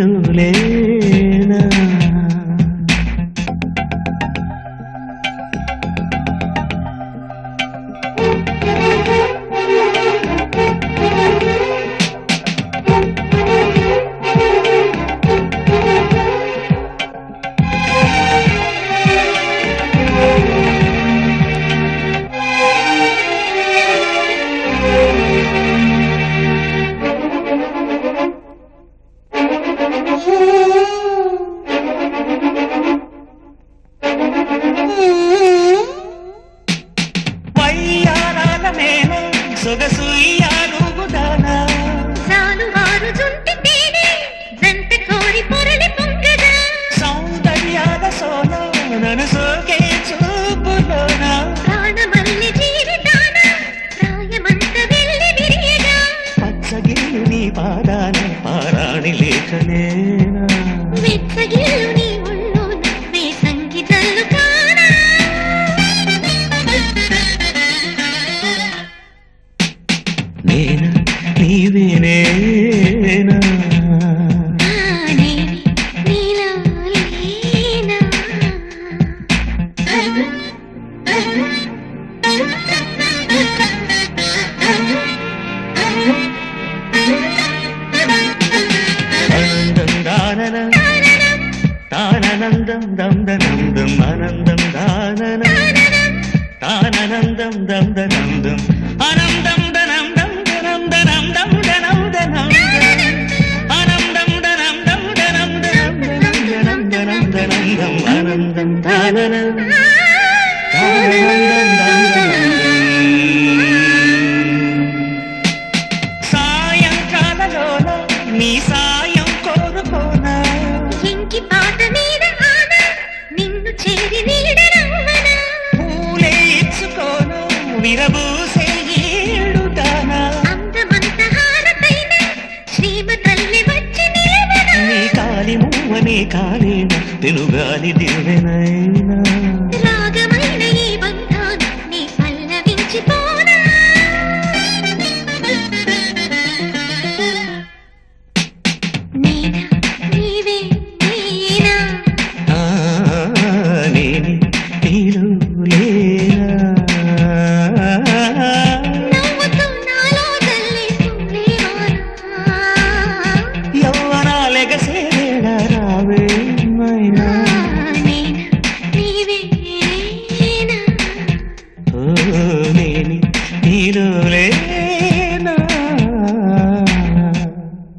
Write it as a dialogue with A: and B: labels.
A: నీలో లేనా సొగసు యాలుగుదానా
B: సాలువారు జుంటి తేనె జంట కోరి పొరలి పొంగదా
A: సౌందర్యాల సోన నన్ను సోకే చూపులోన
B: ప్రాణమల్లి జీవితాన ప్రాయమంత వెళ్ళి విరియగా
A: పచ్చగిల్లు నీ పాదాన పారాణి లేఖలేనా
B: మెచ్చగిల్లు నీ ఒళ్ళోన వేసంగి జల్లు కానా
A: నేనా నీవేనేనా
B: నీలో లేనా
A: ఆనందం దానన తాననందం దందనందం ఆనందం దానన తాననందం దందనందం ఆనందం దనందం దనం దనం దం దనం దనం ఆనందం దనం దం దనం దనం దనం దనం దనం దనం ఆనందం దానన తాననందం దందనందం సాయంకాలలోన నీ సాయం కోరుకోనా
B: ఇంకి పాట మీద ఆన నిన్ను చేరి నీడరమ్మనా
A: పూలే ఇచ్చుకోను విరబూసే ఏడుతానా
B: అందమంత హారతైన శ్రీమతల్లి వచ్చి నిలవనా
A: నీ కాలి మువ్వనే కాలేన తెలుగాలి దివ్వెనైనా